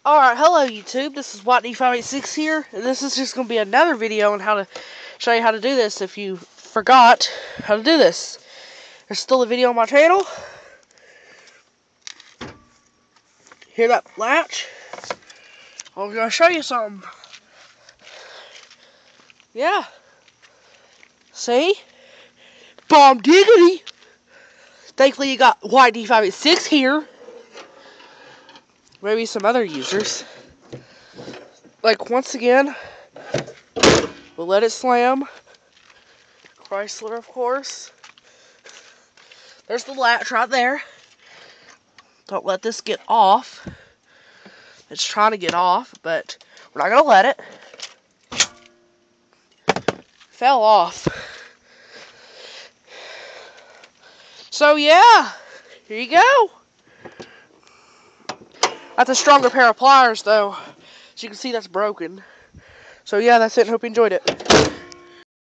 Alright, hello YouTube, this is WhiteD586 here, and this is just going to be another video on how to show you how to do this if you forgot how to do this. There's still a video on my channel. Hear that latch? I'm going to show you something. Yeah. See? Bomb diggity! Thankfully you got WhiteD586 here. Maybe some other users. Like, once again, we'll let it slam. Chrysler, of course. There's the latch right there. Don't let this get off. It's trying to get off, but we're not going to let it. Fell off. So, yeah. Here you go. That's a stronger pair of pliers, though. As you can see, that's broken. So, yeah, that's it. Hope you enjoyed it.